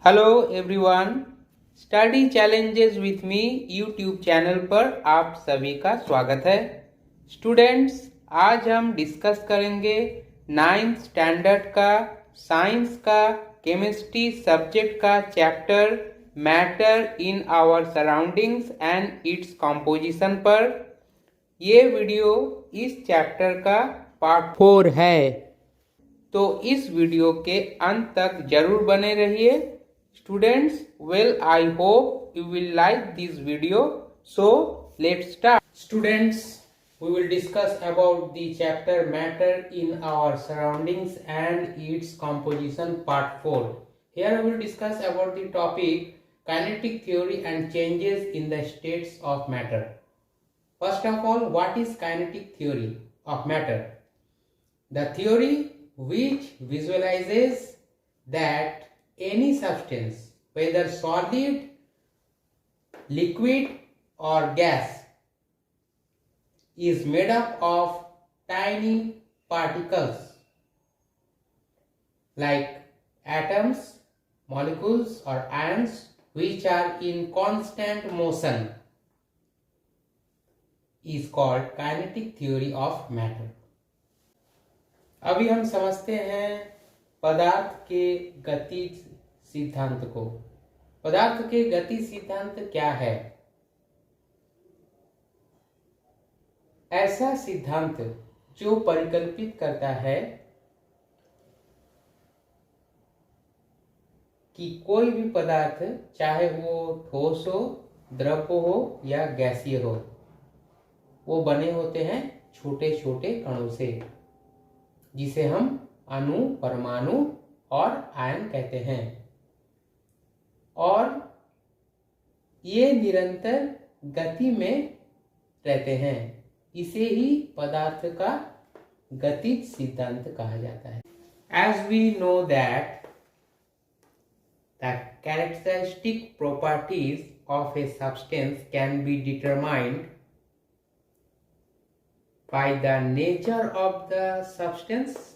Hello everyone, study challenges with me YouTube channel पर आप सभी का स्वागत है। स्टूडेंट्स, आज हम डिस्कस करेंगे 9th स्टैंडर्ड का साइंस का केमिस्ट्री सब्जेक्ट का chapter matter in our surroundings and its composition पर। ये वीडियो इस चैप्टर का पार्ट 4 है, तो इस वीडियो के अंत तक जरूर बने रहिए। Students, well, I hope you will like this video. So, let's start. Students, we will discuss about the chapter matter in our surroundings and its composition part 4. Here we will discuss about the topic kinetic theory and changes in the states of matter. First of all, what is kinetic theory of matter? The theory which visualizes that any substance, whether solid, liquid or gas, is made up of tiny particles like atoms, molecules or ions which are in constant motion is called kinetic theory of matter. अभी हम समझते हैं पदार्थ के गति सिद्धांत को। पदार्थ के गति सिद्धांत क्या है? ऐसा सिद्धांत जो परिकल्पित करता है कि कोई भी पदार्थ, चाहे वो ठोस हो, द्रव हो या गैसीय हो, वो बने होते हैं छोटे छोटे कणों से, जिसे हम अणु, परमाणु और आयन कहते हैं। और ये निरंतर गति में रहते हैं। इसे ही पदार्थ का गतिज सिद्धांत कहा जाता है। As we know that the characteristic properties of a substance can be determined by the nature of the substance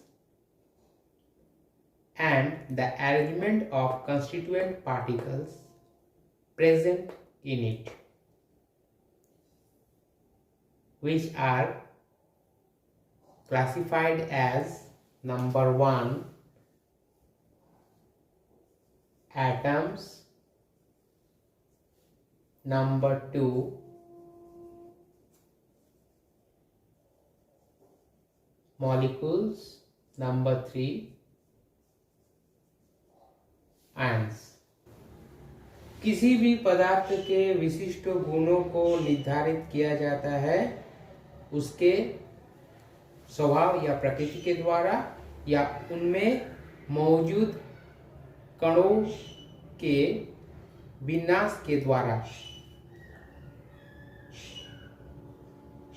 and the arrangement of constituent particles present in it, which are classified as number 1 atoms, number 2 molecules, number 3 ions. किसी भी पदार्थ के विशिष्ट गुणों को निर्धारित किया जाता है उसके स्वभाव या प्रकृति के द्वारा, या उनमें मौजूद कणों के विन्यास के द्वारा,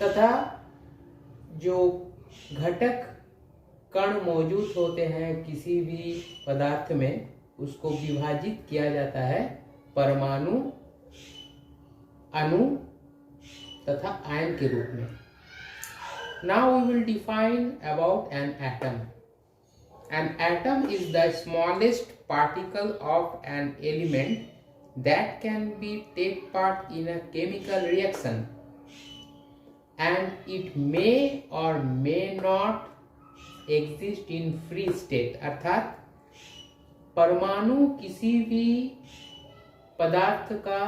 तथा जो घटक कण मौजूद होते हैं किसी भी पदार्थ में, उसको विभाजित किया जाता है परमाणु, अणु तथा आयन के रूप में। Now we will define about an atom. An atom is the smallest particle of an element that can be take part in a chemical reaction, and it may or may not exist in free state. अर्थात परमाणु किसी भी पदार्थ का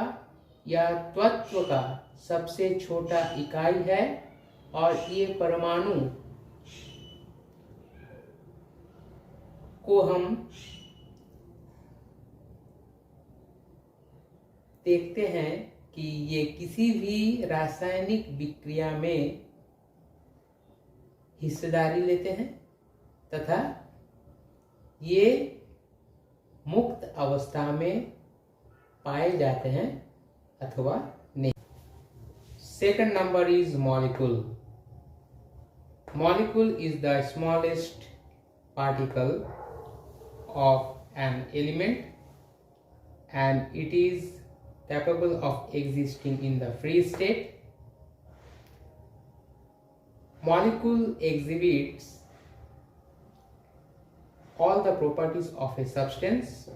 या तत्व का सबसे छोटा इकाई है, और ये परमाणु को हम देखते हैं कि ये किसी भी रासायनिक विक्रिया में हिस्सेदारी लेते हैं, तथा ये मुक्त अवस्था में पाए जाते हैं अथवा नहीं। Second number is molecule. Molecule is the smallest particle of an element and it is capable of existing in the free state. Molecule exhibits all the properties of a substance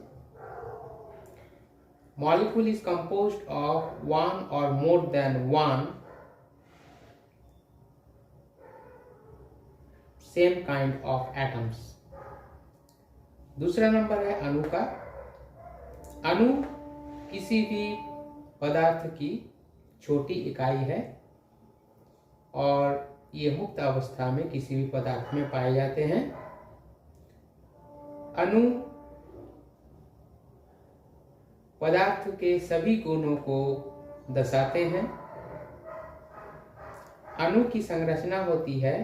molecule is composed of one or more than one same kind of atoms. दूसरा number है अणु का। अणु किसी भी पदार्थ की छोटी इकाई है और ये मुक्त अवस्था में किसी भी पदार्थ में पाए जाते हैं। अणु पदार्थ के सभी गुणों को दर्शाते हैं। अणु की संरचना होती है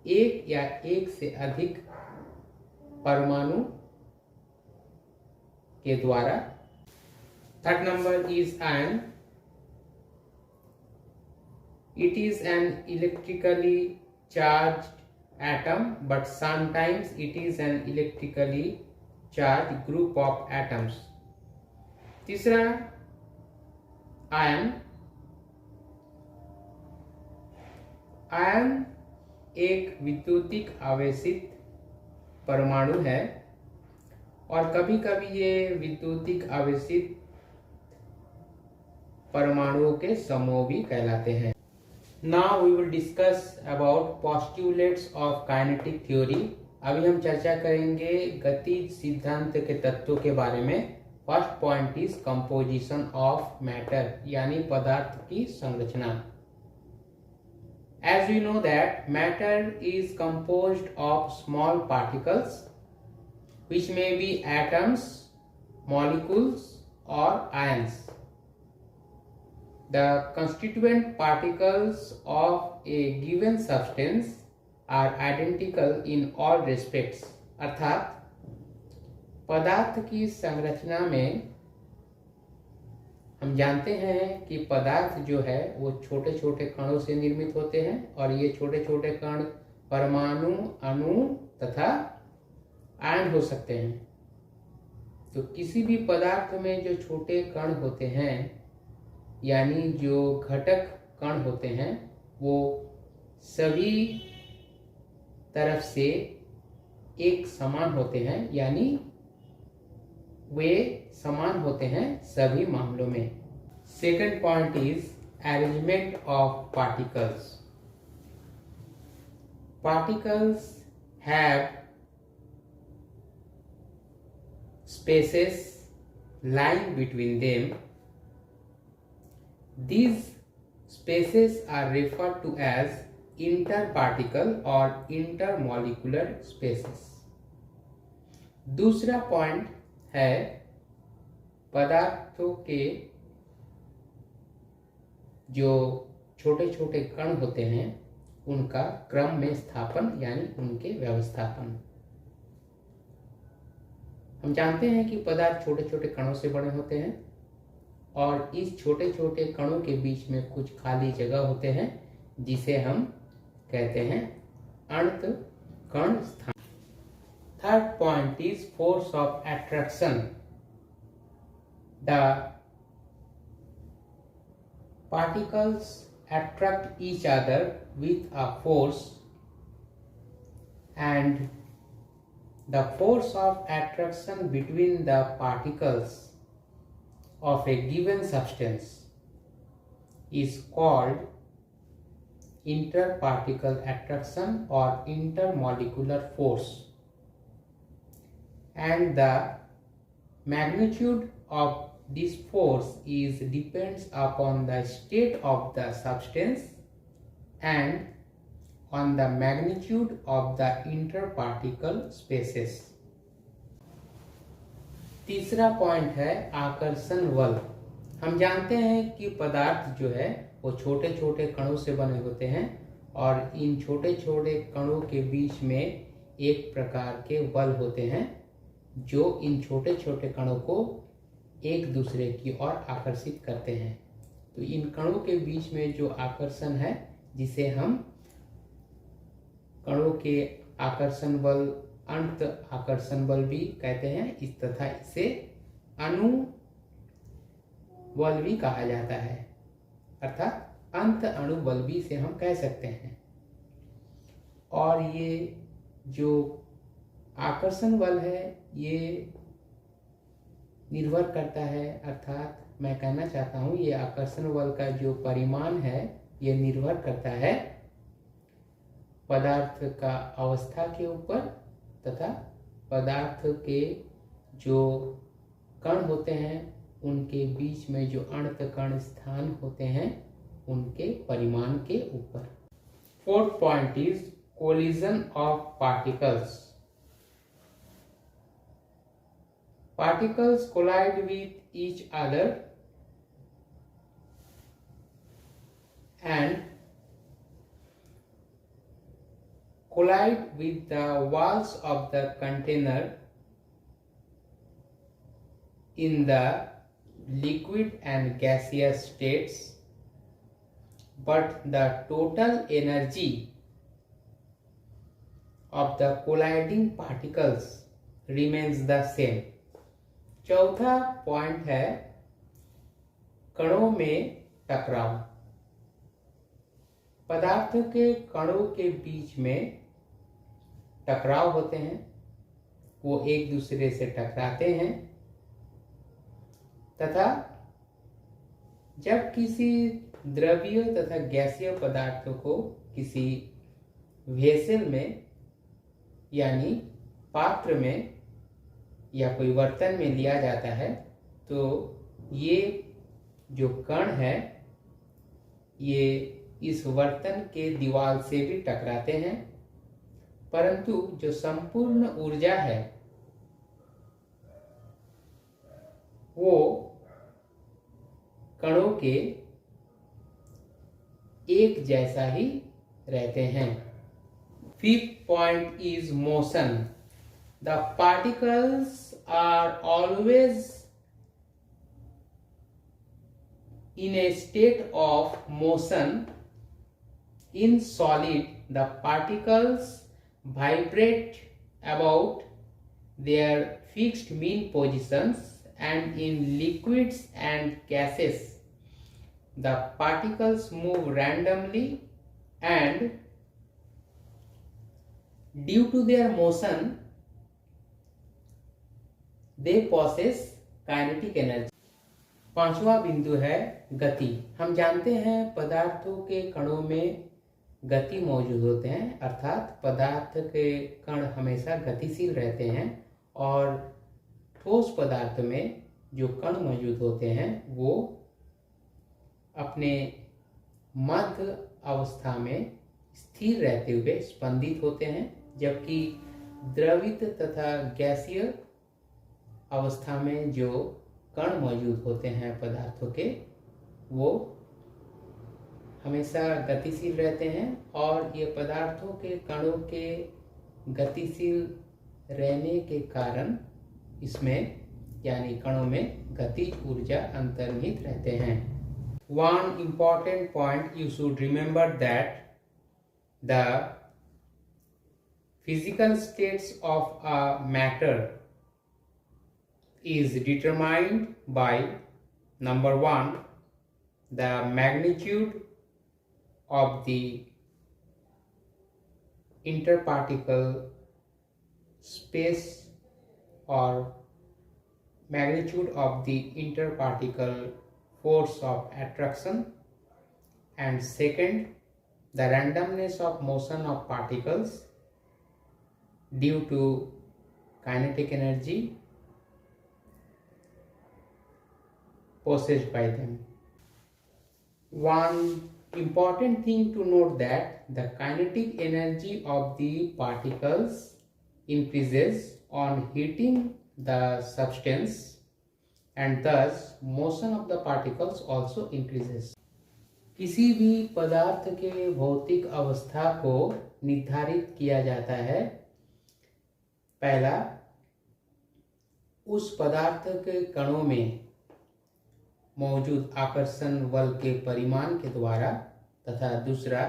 एक या एक से अधिक परमाणु के द्वारा। Third number is ion. It is an electrically charged atom, but sometimes it is an electrically charged group of atoms. तीसरा आयन। आयन एक विद्युतिक आवेशित परमाणु है और कभी कभी ये विद्युतिक आवेशित परमाणुओं के समूह भी कहलाते हैं। Now we will discuss about postulates of kinetic theory. अभी हम चर्चा करेंगे गतिज सिद्धांत के तत्वों के बारे में। First point is composition of matter, यानी पदार्थ की संरचना। As we know that matter is composed of small particles which may be atoms, molecules or ions. The constituent particles of a given substance are identical in all respects. अर्थात पदार्थ की संरचना में हम जानते हैं कि पदार्थ जो है वो छोटे छोटे कणों से निर्मित होते हैं और ये छोटे छोटे कण परमाणु, अणु तथा आयन हो सकते हैं। तो किसी भी पदार्थ में जो छोटे कण होते हैं यानी जो घटक कण होते हैं वो सभी तरफ से एक समान होते हैं, यानी वे समान होते हैं सभी मामलों में। Second point is arrangement of particles. Particles have spaces lying between them. These spaces are referred to as interparticle or intermolecular spaces. दूसरा पॉइंट है पदार्थों के जो छोटे छोटे कण होते हैं उनका क्रम में स्थापन यानी उनके व्यवस्थापन। हम जानते हैं कि पदार्थ छोटे छोटे कणों से बने होते हैं और इस छोटे छोटे कणों के बीच में कुछ खाली जगह होते हैं जिसे हम कहते हैं अंत कण स्थान। Third point is force of attraction. The particles attract each other with a force, and the force of attraction between the particles of a given substance is called interparticle attraction or intermolecular force, and the magnitude of this force is depends upon the state of the substance and on the magnitude of the interparticle spaces. तीसरा point है आकर्षण बल। हम जानते हैं कि पदार्थ जो है वो छोटे छोटे कणों से बने होते हैं और इन छोटे छोटे कणों के बीच में एक प्रकार के बल होते हैं जो इन छोटे छोटे कणों को एक दूसरे की ओर आकर्षित करते हैं। तो इन कणों के बीच में जो आकर्षण है जिसे हम कणों के आकर्षण बल, अंत आकर्षण बल भी कहते हैं, इस तथा इसे अणु बल भी कहा जाता है, अर्थात अंत अणु बल भी इसे हम कह सकते हैं। और ये जो आकर्षण बल है ये निर्भर करता है, अर्थात मैं कहना चाहता हूँ ये आकर्षण बल का जो परिमाण है ये निर्भर करता है पदार्थ का अवस्था के ऊपर तथा पदार्थ के जो कण होते हैं उनके बीच में जो अणुकण स्थान होते हैं उनके परिमाण के ऊपर। Fourth point is collision of particles. Particles collide with each other and collide with the walls of the container in the liquid and gaseous states, but the total energy of the colliding particles remains the same. चौथा point है कणों में टकराव। पदार्थों के कणों के बीच में टकराव होते हैं, वो एक दूसरे से टकराते हैं तथा जब किसी द्रवीय तथा गैसीय पदार्थों को किसी वेसल में यानी पात्र में या कोई बर्तन में लिया जाता है तो ये जो कण है ये इस बर्तन के दीवार से भी टकराते हैं, परंतु जो संपूर्ण ऊर्जा है वो कणों के एक जैसा ही रहते हैं। Fifth point is motion. The particles are always in a state of motion. In solid, the particles vibrate about their fixed mean positions, and in liquids and gases, the particles move randomly, and due to their motion, they possess kinetic energy। पांचवा बिंदु है गति। हम जानते हैं पदार्थों के कणों में गति मौजूद होते हैं, अर्थात पदार्थ के कण हमेशा गतिशील रहते हैं और ठोस पदार्थ में जो कण मौजूद होते हैं वो अपने मध्य अवस्था में स्थिर रहते हुए स्पंदित होते हैं, जबकि द्रवित तथा गैसीय अवस्था में जो कण मौजूद होते हैं पदार्थों के वो हमेशा गतिशील रहते हैं और ये पदार्थों के कणों के गतिशील रहने के कारण इसमें यानी कणों में गतिज ऊर्जा अंतर्निहित रहते हैं। One important point you should remember that the physical states of a matter is determined by number 1 the magnitude of the interparticle space or magnitude of the interparticle force of attraction, and second the randomness of motion of particles due to kinetic energy possessed by them. One important thing to note that the kinetic energy of the particles increases on heating the substance and thus motion of the particles also increases. किसी भी पदार्थ के भौतिक अवस्था को निर्धारित किया जाता है पहला उस पदार्थ के कणों में मौजूद आकर्षण बल के परिमाण के द्वारा तथा दूसरा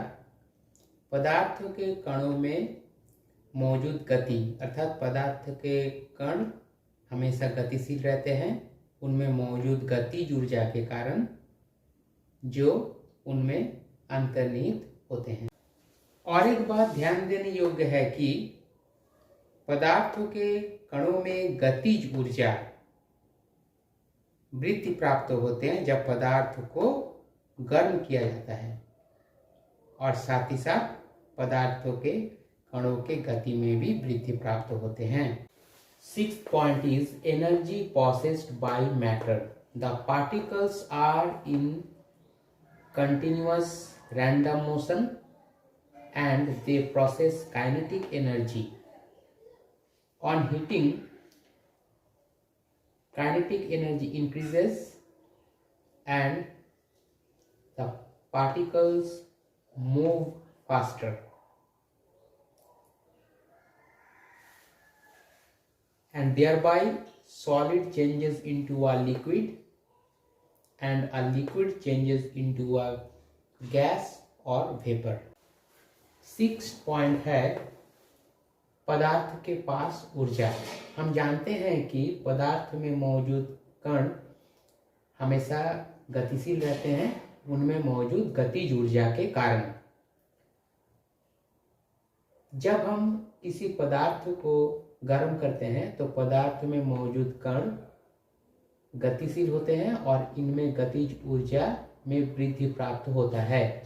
पदार्थ के कणों में मौजूद गति अर्थात पदार्थ के कण हमेशा गतिशील रहते हैं, उनमें मौजूद गतिज ऊर्जा के कारण जो उनमें अंतर्निहित होते हैं। और एक बात ध्यान देने योग्य है कि पदार्थों के कणों में गतिज ऊर्जा वृत्ति प्राप्त होते हैं जब पदार्थ को गर्म किया जाता है, और साथ ही साथ पदार्थों के कणों के गति में भी वृद्धि प्राप्त होते हैं। 6th point is energy possessed by matter. The particles are in continuous random motion and they process kinetic energy. On heating, kinetic energy increases and the particles move faster. And thereby solid changes into a liquid and a liquid changes into a gas or vapor. 6th point है पदार्थ के पास ऊर्जा। हम जानते हैं कि पदार्थ में मौजूद कण हमेशा गतिशील रहते हैं, उनमें मौजूद गतिज ऊर्जा के कारण। जब हम किसी पदार्थ को गर्म करते हैं तो पदार्थ में मौजूद कण गतिशील होते हैं और इनमें गतिज ऊर्जा में वृद्धि प्राप्त होता है,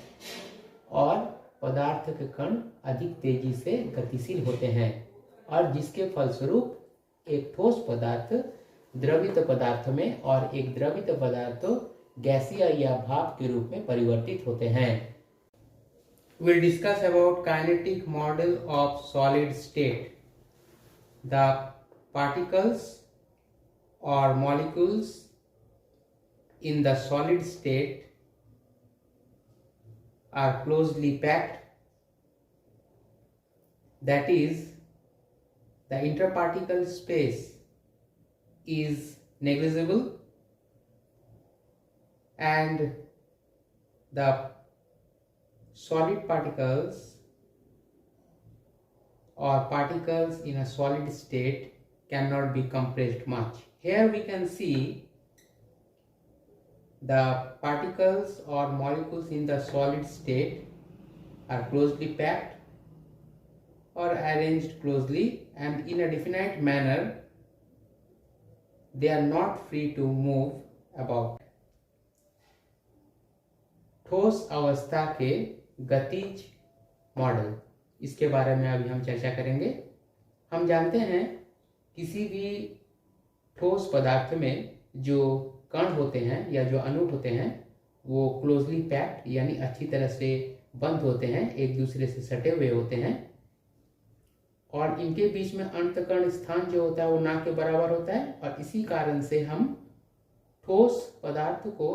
और पदार्थ के कण अधिक तेजी से गतिशील होते हैं, और जिसके फलस्वरूप एक ठोस पदार्थ द्रवित पदार्थ में और एक द्रवित पदार्थ गैसीय या भाप के रूप में परिवर्तित होते हैं। We'll discuss about kinetic model of solid state. The particles or molecules in the solid state are closely packed. That is, the interparticle space is negligible and the solid particles or particles in a solid state cannot be compressed much. Here we can see the particles or molecules in the solid state are closely packed or arranged closely and in a definite manner. They are not free to move about. ठोस अवस्था के गतिज model, इसके बारे में अभी हम चर्चा करेंगे। हम जानते हैं किसी भी ठोस पदार्थ में जो कण होते हैं या जो अणु होते हैं वो क्लोजली पैक्ड यानी अच्छी तरह से बंद होते हैं, एक दूसरे से सटे हुए होते हैं, और इनके बीच में अंतकण स्थान जो होता है वो ना के बराबर होता है, और इसी कारण से हम ठोस पदार्थ को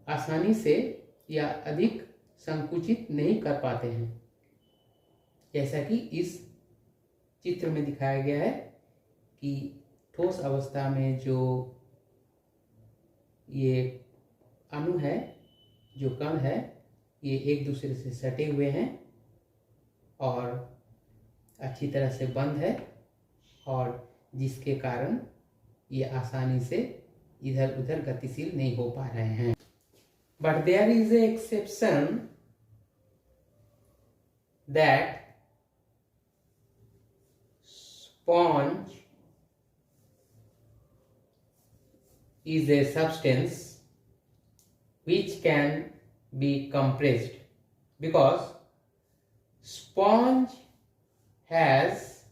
आसानी से या अधिक संकुचित नहीं कर पाते हैं, जैसा कि इस चित्र में दिखाया गया है कि ठोस अवस्था में जो ये अणु है, जो कण है, ये एक दूसरे से सटे हुए हैं और अच्छी तरह से बंद है, और जिसके कारण ये आसानी से इधर उधर गतिशील नहीं हो पा रहे हैं। But there is an exception that sponge is a substance which can be compressed, because sponge has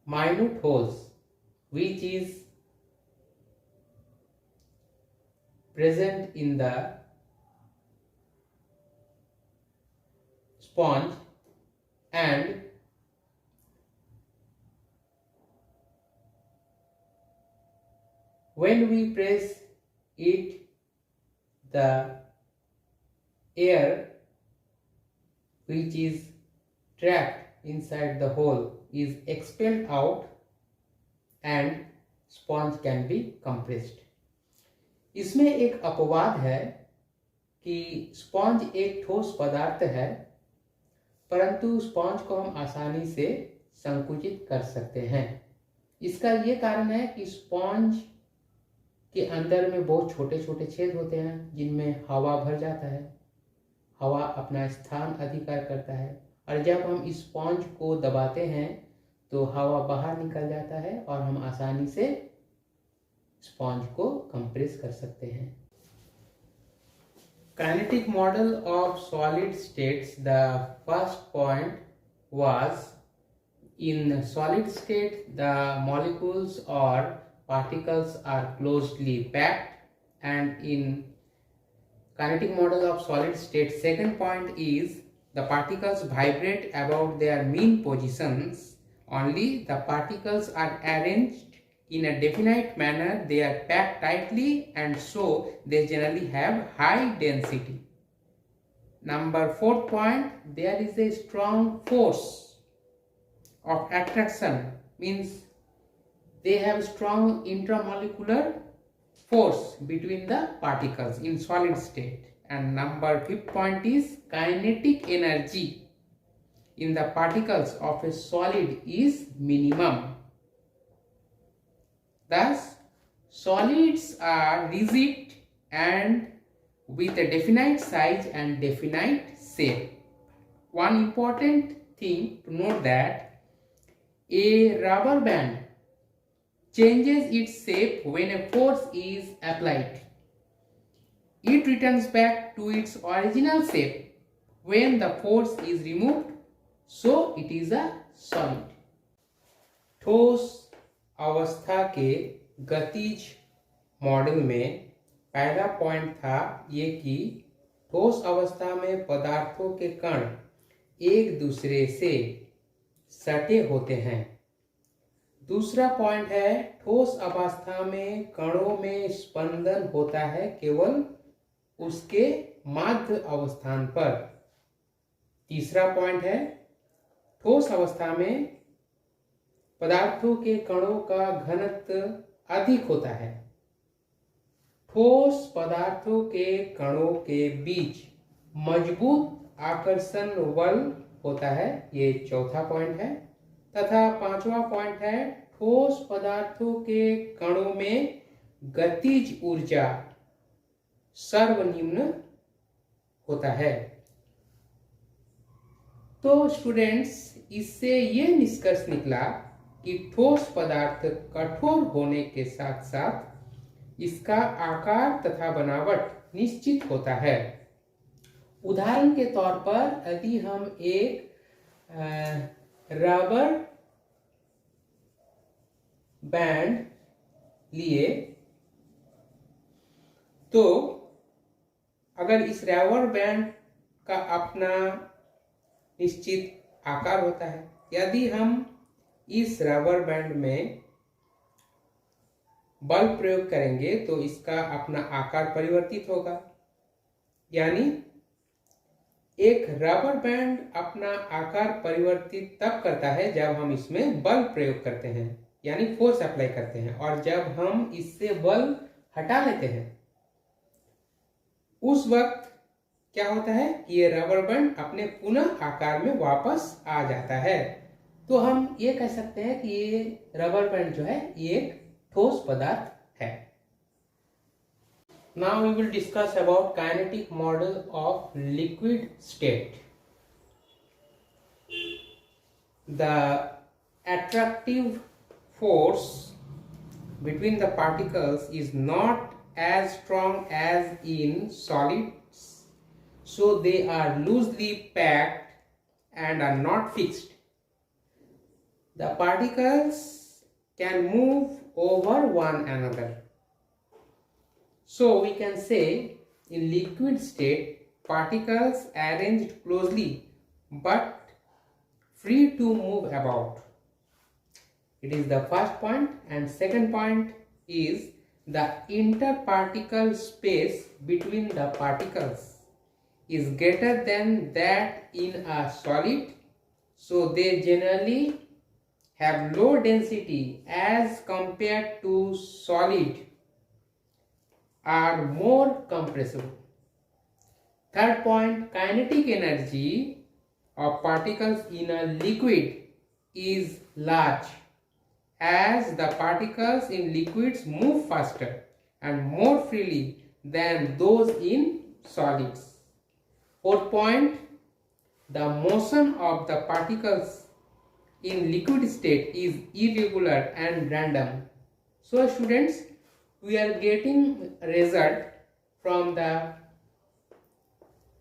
minute holes which is present in the sponge, and when we press it, the air which is trapped inside the hole is expelled out and sponge can be compressed. इसमें एक अपवाद है कि sponge एक ठोस पदार्थ है, परंतु स्पॉन्ज को हम आसानी से संकुचित कर सकते हैं। इसका ये कारण है कि स्पॉन्ज के अंदर में बहुत छोटे छोटे छेद होते हैं जिनमें हवा भर जाता है, हवा अपना स्थान अधिकार करता है, और जब हम इस स्पॉन्ज को दबाते हैं तो हवा बाहर निकल जाता है और हम आसानी से स्पॉन्ज को कंप्रेस कर सकते हैं। Kinetic model of solid states, the first point was in solid state the molecules or particles are closely packed, and in kinetic model of solid state second point is the particles vibrate about their mean positions. Only the particles are arranged in a definite manner, they are packed tightly, and so they generally have high density. Number 4 point, there is a strong force of attraction, means they have strong intramolecular force between the particles in solid state. And number 5th point is kinetic energy in the particles of a solid is minimum. Thus, solids are rigid and with a definite size and definite shape. One important thing to note that a rubber band changes its shape when a force is applied. It returns back to its original shape when the force is removed, so it is a solid. ठोस अवस्था के गतिज model में पहला point था ये कि ठोस अवस्था में पदार्थों के कण एक दूसरे से सटे होते हैं। दूसरा पॉइंट है ठोस अवस्था में कणों में स्पंदन होता है केवल उसके माध्य अवस्थान पर। तीसरा पॉइंट है ठोस अवस्था में पदार्थों के कणों का घनत्व अधिक होता है। ठोस पदार्थों के कणों के बीच मजबूत आकर्षण बल होता है, ये चौथा पॉइंट है। तथा पांचवा पॉइंट है ठोस पदार्थों के कणों में गतिज ऊर्जा सर्वनिम्न होता है। तो स्टूडेंट्स, इससे ये निष्कर्ष निकला कि ठोस पदार्थ कठोर होने के साथ साथ इसका आकार तथा बनावट निश्चित होता है। उदाहरण के तौर पर यदि हम एक रबर बैंड लिए तो अगर इस रबर बैंड का अपना निश्चित आकार होता है, यदि हम इस रबर बैंड में बल प्रयोग करेंगे तो इसका अपना आकार परिवर्तित होगा। यानी एक रबर बैंड अपना आकार परिवर्तित तब करता है जब हम इसमें बल प्रयोग करते हैं, यानी फोर्स अप्लाई करते हैं, और जब हम इससे बल हटा लेते हैं उस वक्त क्या होता है कि ये रबर बैंड अपने पुनः आकार में वापस आ जाता है। तो हम ये कह सकते हैं कि ये रबर बैंड जो है ये एक ठोस पदार्थ है। Now we will discuss about kinetic model of liquid state. The attractive force between the particles is not as strong as in solids, so they are loosely packed and are not fixed. The particles can move over one another. So we can say in liquid state, particles arranged closely but free to move about. It is the first point, and second point is the interparticle space between the particles is greater than that in a solid, so they generally have low density as compared to solid, are more compressible. Third point, kinetic energy of particles in a liquid is large as the particles in liquids move faster and more freely than those in solids. Fourth point, the motion of the particles in liquid state is irregular and random. So students, we are getting result from the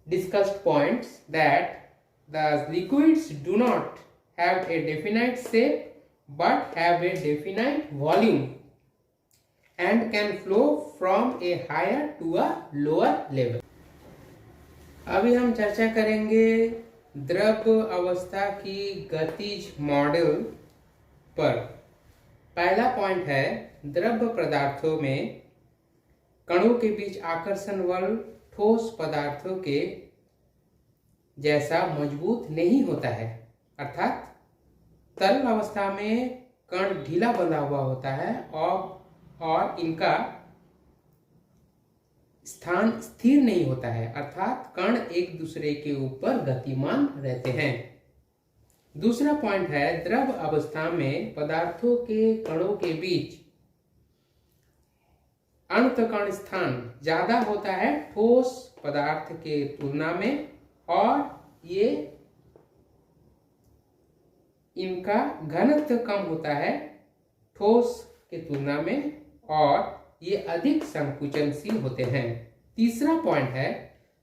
discussed points that the liquids do not have a definite shape but have a definite volume and can flow from a higher to a lower level. अभी हम चर्चा करेंगे द्रव अवस्था की गतिज model पर। पहला पॉइंट है, द्रव पदार्थों में कणों के बीच आकर्षण बल ठोस पदार्थों के जैसा मजबूत नहीं होता है, अर्थात तरल अवस्था में कण ढीला बंधा हुआ होता है और इनका स्थान स्थिर नहीं होता है, अर्थात कण एक दूसरे के ऊपर गतिमान रहते हैं। दूसरा पॉइंट है, द्रव अवस्था में पदार्थों के कणों के बीच अंतःकण स्थान ज्यादा होता है ठोस पदार्थ के तुलना में, और ये इनका घनत्व कम होता है ठोस के तुलना में, और ये अधिक संकुचनशील होते हैं। तीसरा पॉइंट है,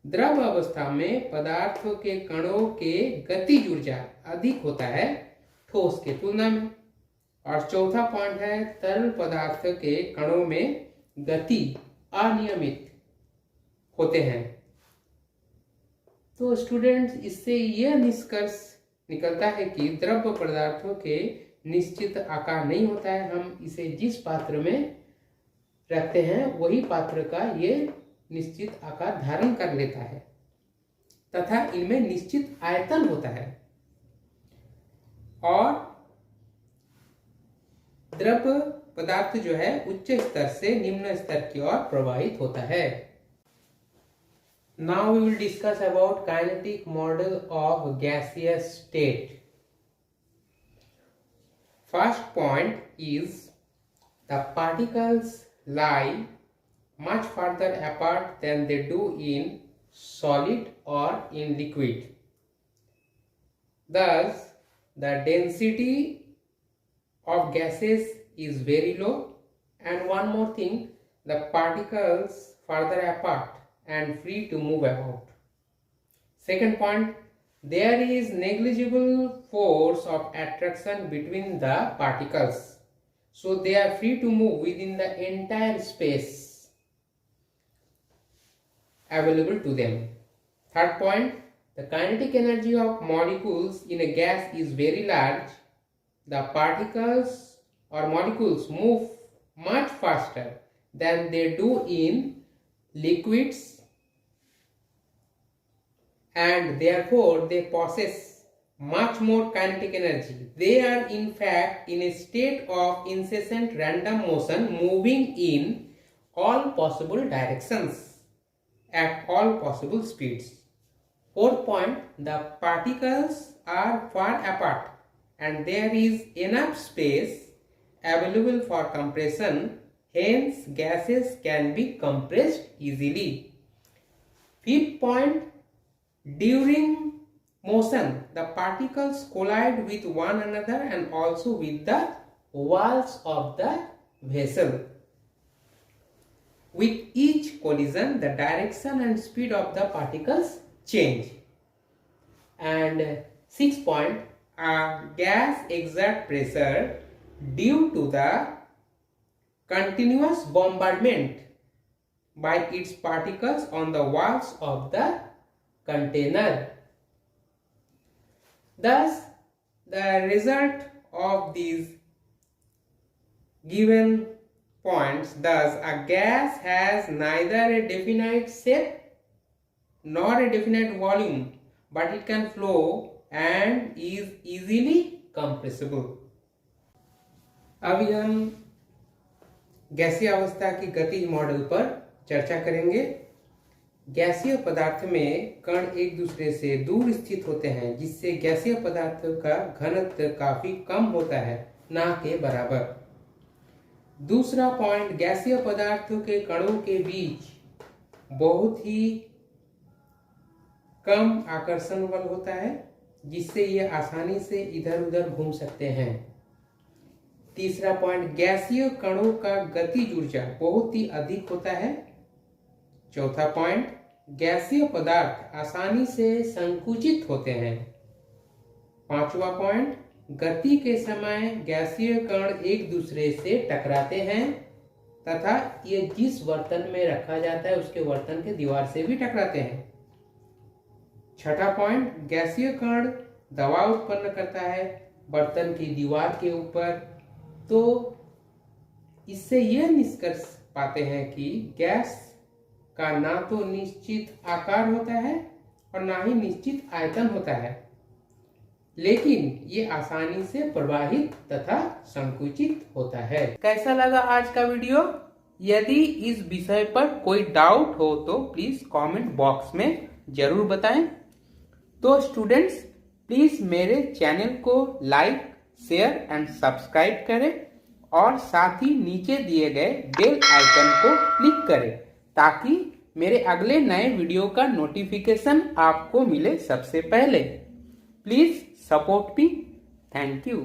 द्रव अवस्था में पदार्थों के कणों के गतिज ऊर्जा अधिक होता है ठोस के तुलना में। और चौथा पॉइंट है, तरल पदार्थ के कणों में गति अनियमित होते हैं। तो स्टूडेंट्स, इससे यह निष्कर्ष निकलता है कि द्रव पदार्थों के निश्चित आकार नहीं होता है। हम इसे जिस पात्र में रखते हैं वही पात्र का ये निश्चित आकार धारण कर लेता है तथा इनमें निश्चित आयतन होता है, और द्रव पदार्थ जो है उच्च स्तर से निम्न स्तर की ओर प्रवाहित होता है। Now we will discuss about kinetic model of gaseous state. First point is, the particles lie much further apart than they do in solid or in liquid. Thus, the density of gases is very low, and one more thing, the particles further apart and free to move about. Second point, there is negligible force of attraction between the particles, so they are free to move within the entire space available to them. Third point, the kinetic energy of molecules in a gas is very large. The particles or molecules move much faster than they do in liquids, and therefore they possess much more kinetic energy. They are in fact in a state of incessant random motion, moving in all possible directions at all possible speeds. Fourth point, the particles are far apart and there is enough space available for compression, hence gases can be compressed easily. Fifth point, during motion the particles collide with one another and also with the walls of the vessel. With each collision the direction and speed of the particles change. And sixth point, a gas exerts pressure due to the continuous bombardment by its particles on the walls of the container. Thus, the result of these given points, thus a gas has neither a definite shape nor a definite volume, but it can flow and is easily compressible. अभी हम गैसीय अवस्था की गतिज model पर चर्चा करेंगे। गैसीय पदार्थ में कण एक दूसरे से दूर स्थित होते हैं, जिससे गैसीय पदार्थ का घनत्व काफी कम होता है, ना के बराबर। दूसरा पॉइंट, गैसीय पदार्थों के कणों के बीच बहुत ही कम आकर्षण बल होता है, जिससे ये आसानी से इधर उधर घूम सकते हैं। तीसरा पॉइंट, गैसीय कणों का गतिज ऊर्जा बहुत ही अधिक होता है। चौथा पॉइंट, गैसीय पदार्थ आसानी से संकुचित होते हैं। पांचवा पॉइंट, गति के समय गैसीय कण एक दूसरे से टकराते हैं तथा ये जिस बर्तन में रखा जाता है उसके बर्तन के दीवार से भी टकराते हैं। छठा पॉइंट, गैसीय कण दबाव उत्पन्न करता है बर्तन की दीवार के ऊपर। तो इससे यह निष्कर्ष पाते हैं कि गैस का ना तो निश्चित आकार होता है और ना ही निश्चित आयतन होता है, लेकिन ये आसानी से प्रवाहित तथा संकुचित होता है। कैसा लगा आज का वीडियो? यदि इस विषय पर कोई डाउट हो तो प्लीज कमेंट बॉक्स में जरूर बताएं। तो स्टूडेंट्स, प्लीज मेरे चैनल को लाइक, शेयर एंड सब्सक्राइब करें और साथ ही नीचे दिए गए बेल आइकन को क्लिक करें ताकि मेरे अगले नए वीडियो का नोटिफिकेशन आपको मिले सबसे पहले। Please support me. Thank you.